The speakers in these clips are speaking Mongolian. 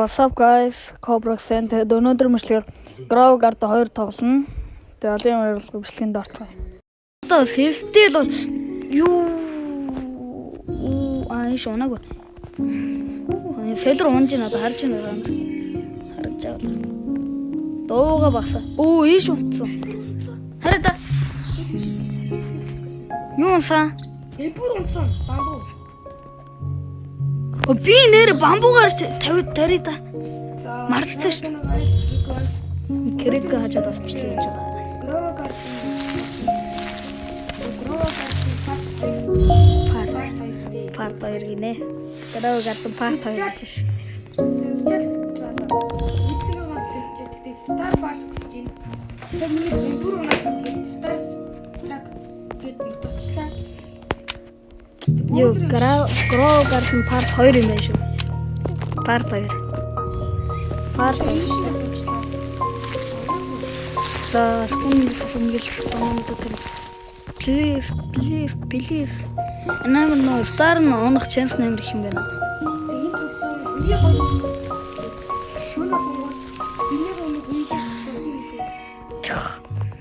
What's up guys? Cobra Cent өнөөдөр мөрчлөөр Grow Guard 2 тоглоно. Тэгээ одоо ямар бичлэгийн дортгоо. Одоо сэлтэл бол юу ааш унаагүй. Сэлэр унж байна одоо харж байна. Харж байгаа. Дууга багсаа. Ийш унтсан. Хараа та. Юу унсан? Бүр унсан бамбуу. Би нэр бамбуугаар тари та. Марлцсан шүү. Кэрэг хажууд бас бичлэг хийж байгаа. Part 2 гинэ. Grow Guard part 2 гэж ш. Star Park гэж юм. Тэр миний бүр унаад Star Track гэдэг төчлээ. Юу Grow Guard part 2 юм байна шүү. Part 2. Part 2. За сүмгэл please. Анаа нөө Star нь унах chance нэмэр их юм байна.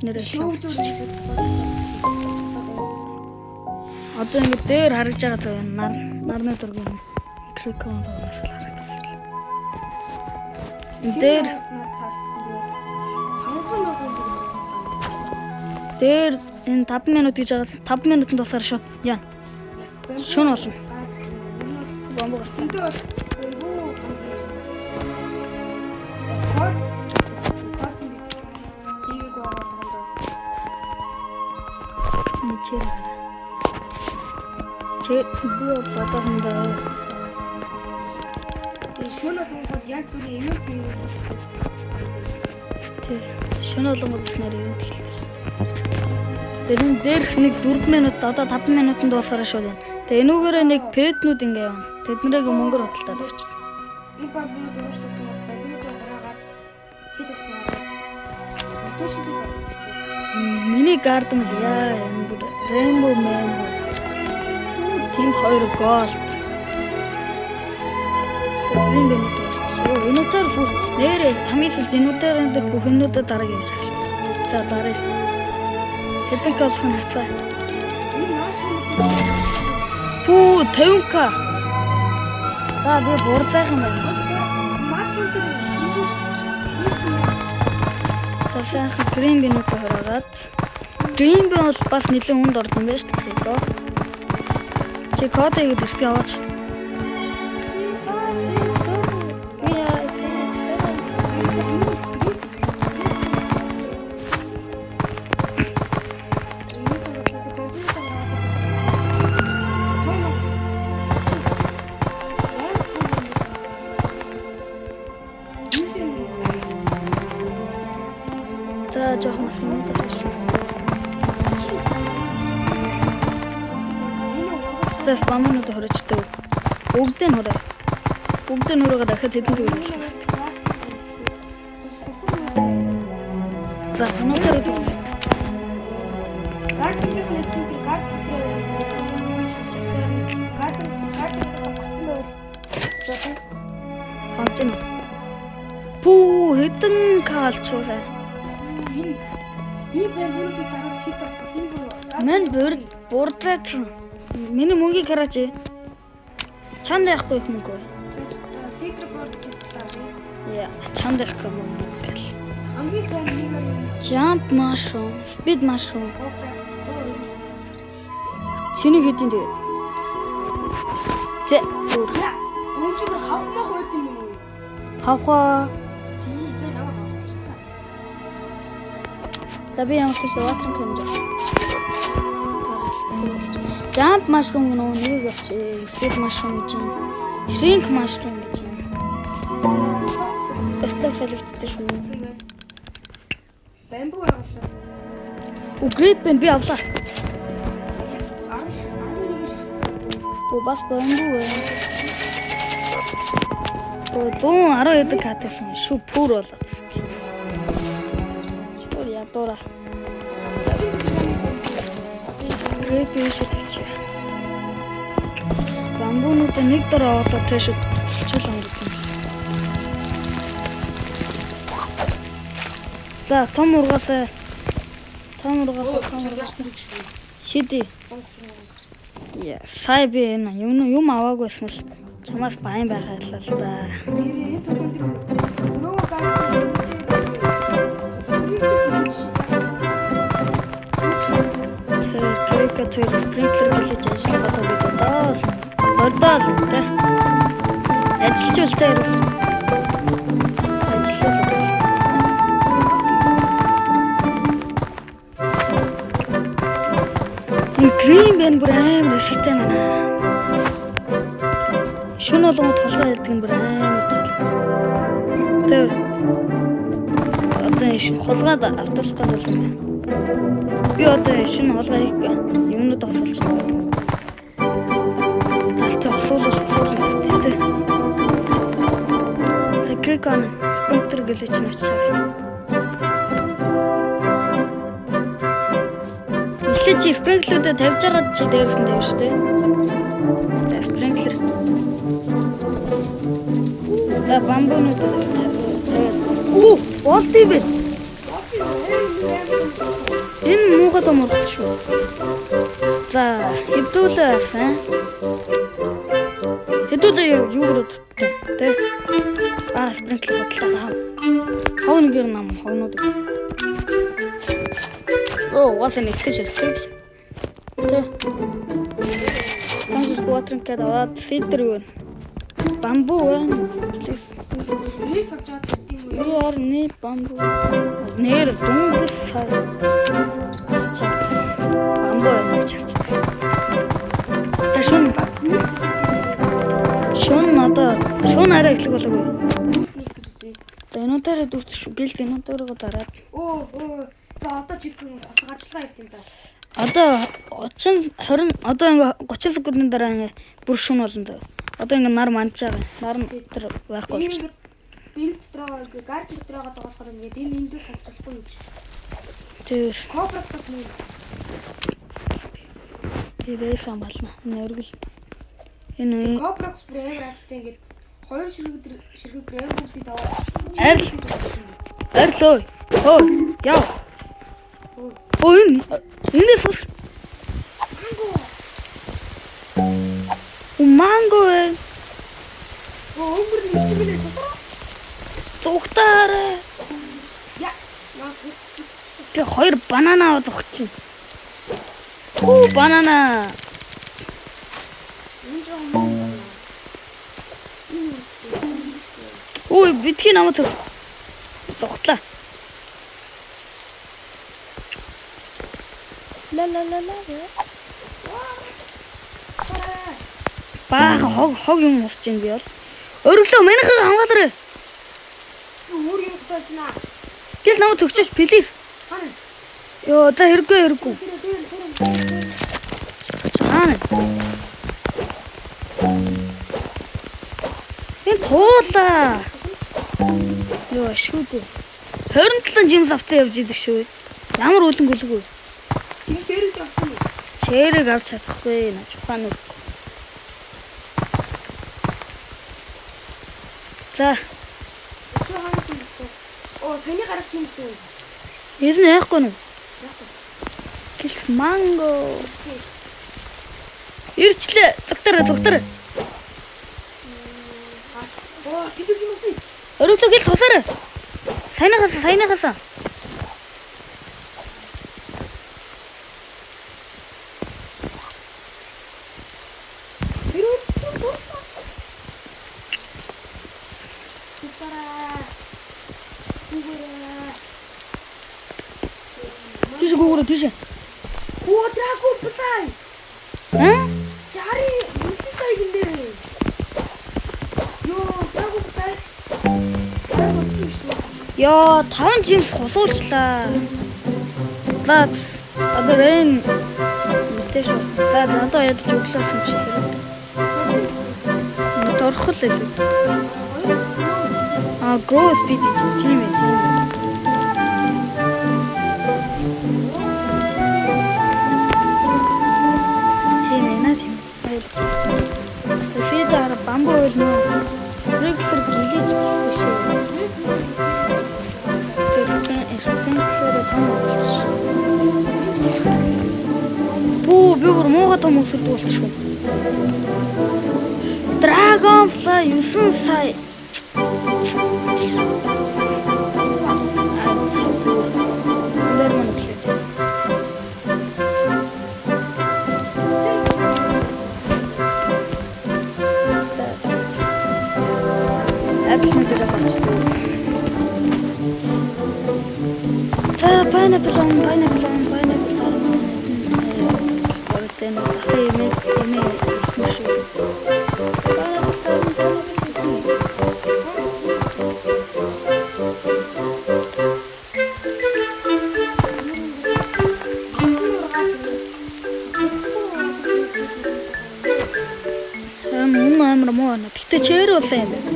Нэрээ одоо ингэ дээр харагдж байгаа байна. Нарны дургийн крикон доноос харагдаж байна. Дээр энэ 5 минут гэж байгаа 5 минутанд басаар шууд яа. Шөнө болно. Бомбо гарсан. Чи би одоо шөнө болгоод яг зүрийн юм тийм. Шөнө болгоод нэр юм хэлсэн. Тэрэн дээрх нэг 4 минут одоо 5 минутанд болохоор шууд байна. Тэгээ энүүгээрээ нэг пэтнүүд ингэ явна. Тэднийг мөнгөөр хөдөлтаад авчихна. Энэ бамбууг өөрчлөсөн байна. Миний гарден л яа энэ бүр Rainbow Man. Тим 2 голд. Энүүгээр бүх нэрээ хамгийн сүүлд энүүгээр бүх юмнуудаа дараа явуулчих. За дараа. Хэдэн голх нь харцаа. Пүү 50к. За би бурцайхан байна. Маш үнэтэй. Сайхан грин бинүүт хараад. Грин бин бол бас нэлээд үнд орд юм байна шүү дээ. Чи кодыг дэрт яваач. За жоох мас юм дэрч. Тэс бамнууд хөрөжтэй. Бүгдээ хөрөө. Бүгдээ хөрөөгөө дахиад хэдэн төгрөг. За өнөөдөр хаачин. Пүү хэдэн калчуулаа. Энэ бамбуугийн зарал хитэр хин бүр. Мэн бурдсан. Миний мөнгийг хараач. Чанд яахгүй их мөнгө. Литрборд гэхлээ. Яа, чанд яахгүй мөнгө. Хамгийн сайн нэгээр Jump mushroom, speed mushroom. Чиний хэдийн тэгээд. Зэ. Өнчигөр хавхах байт юм уу? Хавха. Тий, зэ намайг хавчихсан. За би ямар ч water candy. Jump mushroom гэнэ нэг явчих. Speed mushroom гэж юм. Shrink mushroom гэж юм. Өстөг солигдсон шүү. Бамбуу авлаа. Great ben би авлаа. Бас бамбуу байна. 110 эдэг хатсан шүү пүр болоод. Шүү ядуура. Great ben шүү гэж. Бамбуунууд нэг дор оолоо тэшэд чул онгоцсон. За том ургаасаа. Шиди. Яа, сая би энэ юм аваагүй байсан л чамаас баян байхаа л да. Энэ төгөнд нөгөө гар. Тэр спринклер гэж ажиллагаа тавьдаг. Ордоо л тэ. Ажиллажуултаа ирвэл. Грин бэн бүр амар ашигтай байна. Шүн болгоо толгой ялдаг нь бүр амар таалагдсан. Тэр одоо шин хулгаад автуулах гэдэг юм. Би одоо шин хулгаа хийхгүй юмнууд хосолчихлоо. Алтай хосуулах хэрэгтэй. Закрикан спринтер гэлэж нь очиж. Чи спринклерүүдэд тавьж байгаа чи дээрс нь тавь штэ. Спринклер. Та бамбунууд. Оо, болтив. Энэ муухай томор шүү. За, хэдүүлээ. Хэдүүлээ юу руу таттай. Тэ. Спринклер бодлоо. Хог нэгээр нам хогнууд. Угаасаа нэгтгэж ирсэн. Тэ. Таньс water гэдэг аваад фильтр юу вэ? Бамбу байна. Лиф авч чаддаг юм уу? Яар нэ бамбу. Нэр дунгас сар. Бамбу нэг чарчдаг. Ташун. Шун арай ихлэг болоогүй. За энэ дээр дүүрч шүү. Гэлт энэ дээрээ дараад. За одоо чи гэн хосгаачлаа гэдэг юм да. Одоо 30 20 одоо ингээ 30 секундын дараа ингээ бүр шүн болно даа. Одоо ингээ нар мандж байгаа. Нар нь тэр байхгүй болчих. Бинс дотроо ингээ гард дотроо байгаа болохоор ингээ энэ эндээс хасчихгүй юм чи. Тэр Кобрастад нэ. би байсан болно. Нэргэл. Энэ Кобракс брэйв радтай ингээ хоёр ширхэг брэйв хүсий таваа. Арилоо. Хөө. Яа. Энэ сус. Манго. Өнгөр нэгтгэмэлээ тусаа. Зүгтаарэ. Я. Би хоёр банана аваад өгч чинь. Банана. Ой, битгий намайг зүгтлаа. La. Бага хог юм уусч ийн би бол. Өргөлөө манайхаа хамгаалаарай. Өөр юм таашна. Гэл намайг зөвчөөч плиз. Хана. Йоо, та хэрэггүй. Хана. Энэ туулаа. Йоо, шүү дээ. 27 жимс авсан явж идэг шүү. Ямар үлэн гүлгүй. Энэ шэрэг авсан уу? Шэрэг авч чадахгүй наа чухаан. За. Таны гарах юм шүү. Энэ яахгүй нү? Гэл манго. Ирчлээ. Зүгтэр. Тэдэг юм уу? Өргөлөө гэл тусаарай. Сайнахаас. Тийш. Драгон плай. Чари, мультитай гинэ. Драгон плай. Яа, 5 жимс хосуулчлаа. За, одоо рейн мэдээж. За, надад ядаж өглөөсөн чи хэрэг. Дорхол л. Grow speed тийм ээ. Тэгэхээр бамбу ойл нөө регулер гэлэж биш үү? том өсөр дуусчихв. Dragonfly 9 сая. Аппликейшн авчихсан. Pineapple. Амар муу на. Гэтэ чээр болоо юм байна.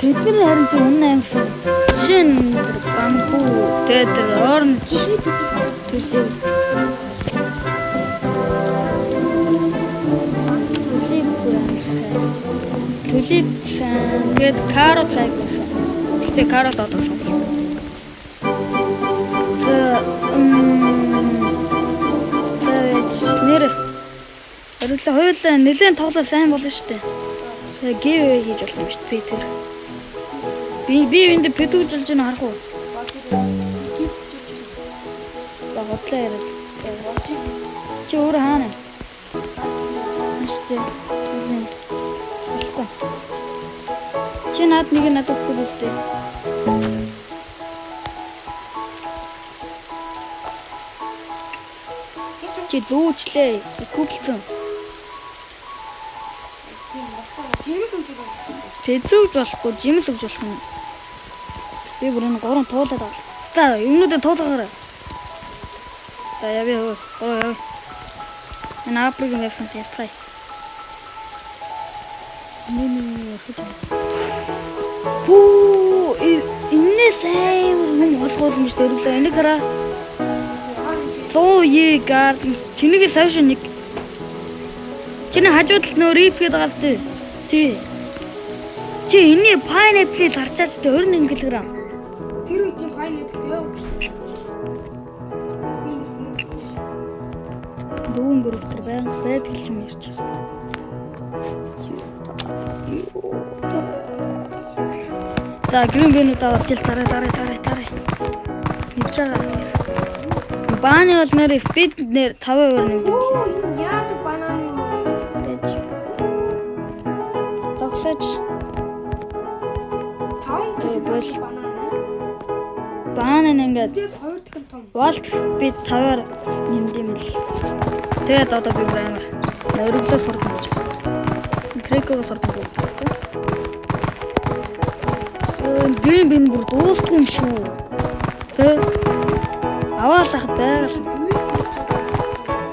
Тэдгээр харин тийм үнэн амьсан. Шин бамбу тэдэр оранж төлөв. Төлөв гээд карот хайгсан. Гэтэ карот одоосон. Нэр өөрөлдөө хоёулаа нэлээд тоглоо сайн болно шүү дээ. Гэвэ хийж болно шүү дээ тэр. Би энд педүүлж байна харах уу? Багтлаа яриад. Чи өөр хаана? Аштай. Чи над нэг надад өгөх үү? Чи зүүчлээ. Гуглсан. Тэзүүж болохгүй, жимс өгж болох юм. Би бүр энэ 3 туулаад авлаа. За, юмнуудыг туулгаарай. За, явъя. Явъя. Энэ апрыг нэвсэн явцгаая. Бүү, энэ сайн юм болохгүй юм шүү дээ. Энийг хараа. Лоо гард чиний савш нэг. Чиний хажууд л нөө риф гэдэг галзээ. Тий. Чи энэ pineapple харчаач 21 кг. Тэр үеийн pineapple яа. Дүүн гөрөвтөр байгаад хэлж юм ярьж байгаа. За грин бинүүд аваад гэл тарай. Явж байгаа. Бааны бол нэр спид нэр 5% нэмсэн. Оо яадаг бананы байж. Тогсож 5 бол банана. бааны ингээд Тэс 2 дахин том. Walt спид 5-аар нэмд юм л. Тэгээд одоо би амар өргөлөө сурдаг гэж байна. Крекого сурдаг гэж байна. Грин бин бүр дуусгүй юм шүү. Тэ аваалах байгаад.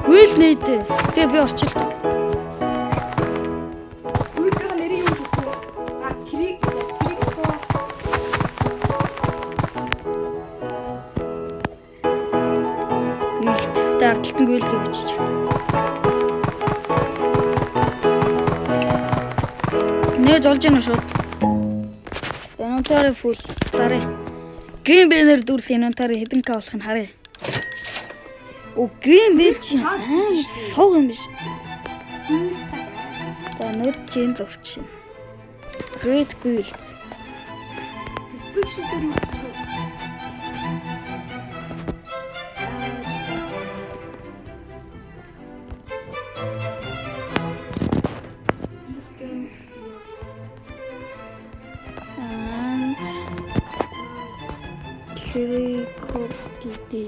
Гүйл нээдэ. Тэгээ би орчилт. Гүйлтийн нэрийг юу гэх вэ? Крико. Гүйлт. Дарталтан гүйл гэж бичиж. Нээж олж яана шууд. Инвентарь фул. Тарай. Green banner дүрс инвентарь хэдэн к болох нь харъя. О green banner чи сог юм биш. За нөт чин зурчин. Great guild. Description дээр юу гэж вэ? Крикопиди.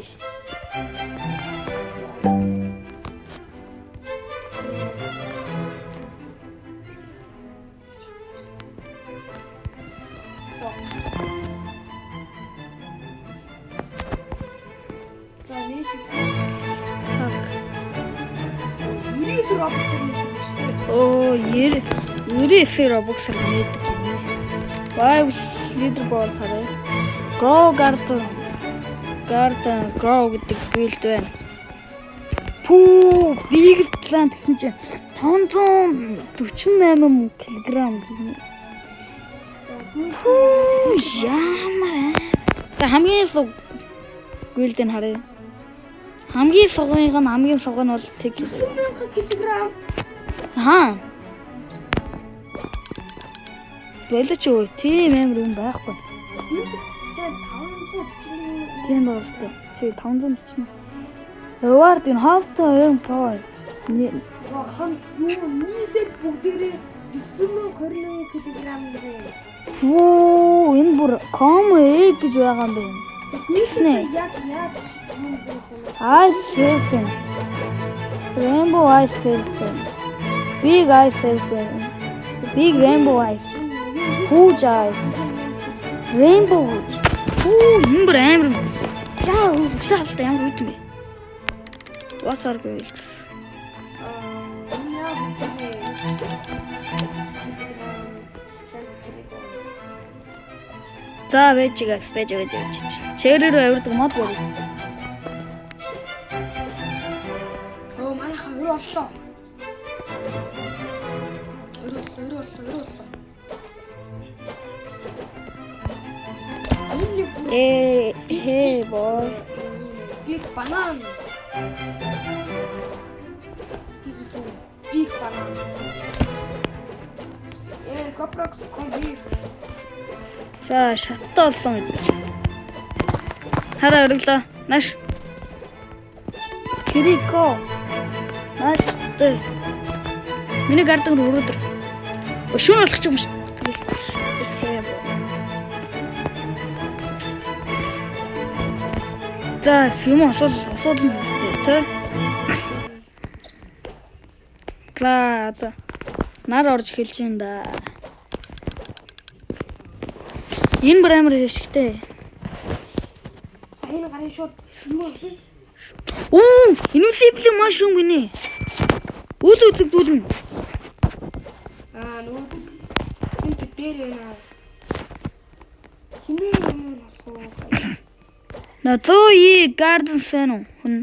Оо 99 робоксаар нээдэг юм. Five leaderboard хараа. Grow гэдэг guild байна. Пүү, biggest plant гэсэн чинь 548 кг гинэ. Ямар. Та хамгийн суг гүйлдэн харъя. Хамгийн сугынх нь хамгийн суг нь бол тэг. 9,000 кг. Хаа. Болооч өө тийм амар юм байхгүй. Тийм болтой. Чи 540. Reward in half the earn point. Хан нийлээд бүгдээрээ 9,021 кг нэ. Фүү энэ бүр ком эг гэж байгаа юм байна. Нийлээ яг Ice surfing. Rainbow ice surfing. Big ice surfing. Big rainbow ice. Huge ice. Rainbow. Энэ бүр амар. Яа үсэлтэй ямар үүд юм бэ? Васар гээл. За байж гас байж. Чээрээр авирдаг мод бол. манайха өр боллоо. Өр боллоо. Hey boy. Big banana. This is a big banana. Coprox, come here. За шаттай болсон гэж. Хараа өрлөө. Наш. Кирико. Наш тэ. Миний гардаг өрөөдөр. Өшөөр болох юм шүү. За юм асуудал тэ. За нар орж эхэлж байна да. Энэ бүр амар хэшигтэй. За энэ гарын шууд юм уу? Invisible mushroom гинэ. Үл үзэгдүүлнэ. Нөгөө энэ дээр байна. Хинээ юм болохоо. На зоои garden сэн хүн.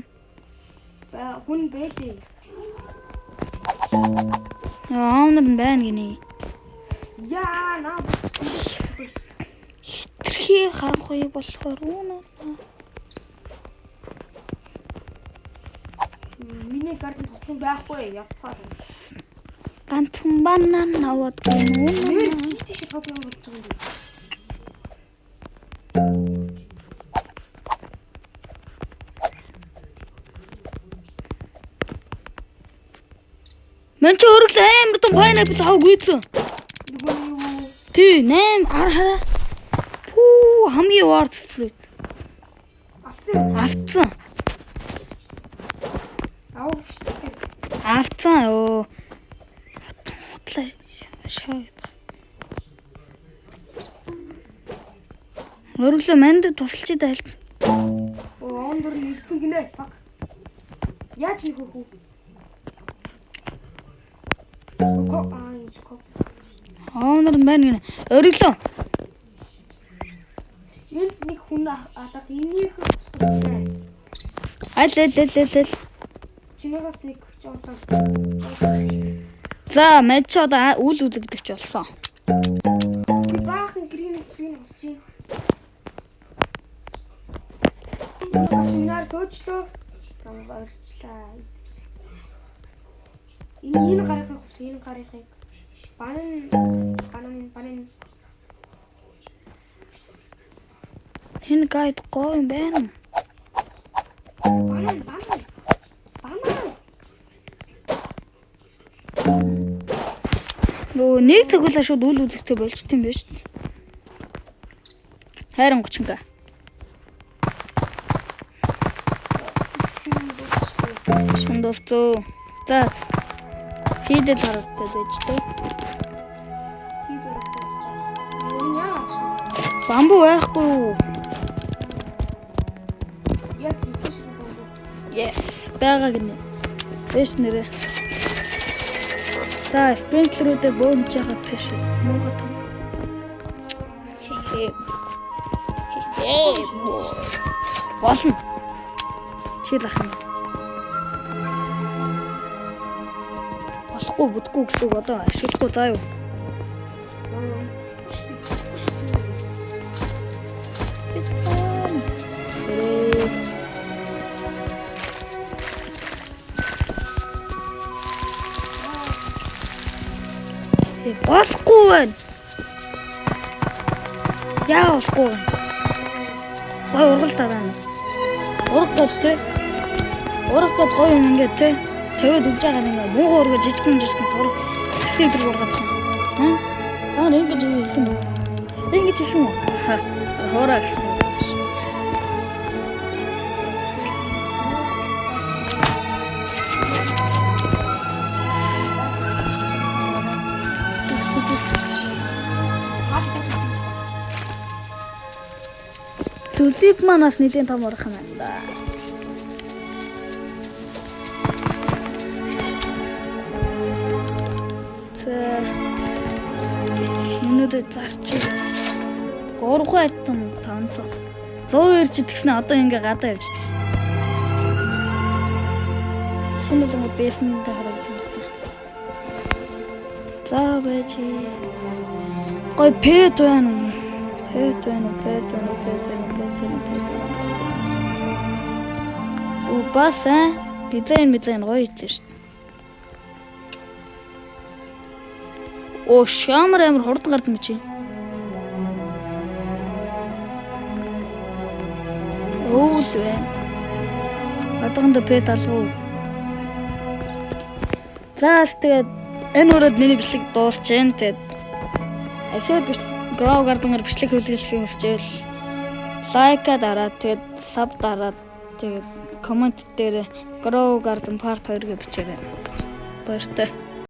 Хүн бэлээ. Аунер нь байна гинэ. Яа наа. Хитрхи харанхуй болохоор уу. Миний гард тусах байхгүй явцаар. Ганцхан банан аваад гэнэ. Нэр тийш тоглоом болж байгаа юм. Мэн ч өөрөг амар том pineapple авах гүйцэн. Нөгөө юу? Тий 8 хараа. Пүү хамгийн worth fruit. Авцсан. Авцсан ёо. Хотлоо шаа. Өөрөглөө манд тусалж идэл. Ондор нэгтгэн гинэ. Баг. Яаж нэг хөө? Оонор нь байна гинэ. Өөрөглөө. Энд нэг хүн алга энийг хэвчээ. Аль. Чинээс нэг жоонсон. За, мэж одоо үл үзэгдэгч болсон. Би баахан грин усч. Чинаар сөөчлөө. Намбарчлаа. Энэ гарахыг хүс, энэ гарахыг. Банан. Энэ гайд гоё юм байна. Банан. Нөө нэг цогцолоо шууд үл үзэгтэй болчт юм байна шүү дээ. Хайран 30к. Шундовцоо. За. Фидэл харагдаад байж тээ. Бамбу байхгүй юу? Yes, байгаа гинэ. Бэс нэрэ. За, спринклерүүдээр бөөнж яхад тийш. Муухай том. Хээ. Болно. Чил ахна. Болохгүй бүдгүй гэсэн үг одоо ашиглахгүй заа юу. Болохгүй байна. Яа болохгүй байна. Гой ургалдаа байна. Ургаж тэ. Ургаж гоё юм ингээд тэ. Тавиад өгж байгаа нэг муу ургаж жижигэн тург. Сэтэр ургах юм. Аа ингэж юм хэлсэн юм. Ингэж хэлсэн юм. Хоороо гэсэн. Зүлип манаас нэгэн том урах юм байна да. Минутад зарчих. 3 айтсан 500. 100 ч тэгснэ одоо ингээ гадаа явж байна. Шинэ нэг бэсмэнд хараад байна. За байж. Гой пэт байна. Пэт. Баса дизайн гоё хийсэн шүү. Оо шамар амар хурд гардаг юм чи. Оо л вэ. Одоогонд пэт алуу. За тэгээд энэ өрөөд миний бичлэг дуусчихээн. Тэгээд ахиад Grow Garden-аар бичлэг хүлээлгэх хүсчихвэл лайка дараад тэгээд саб дараад тэгээд коммент дээр Grow Garden Part 2 гэж бичээрэй. Баяртай.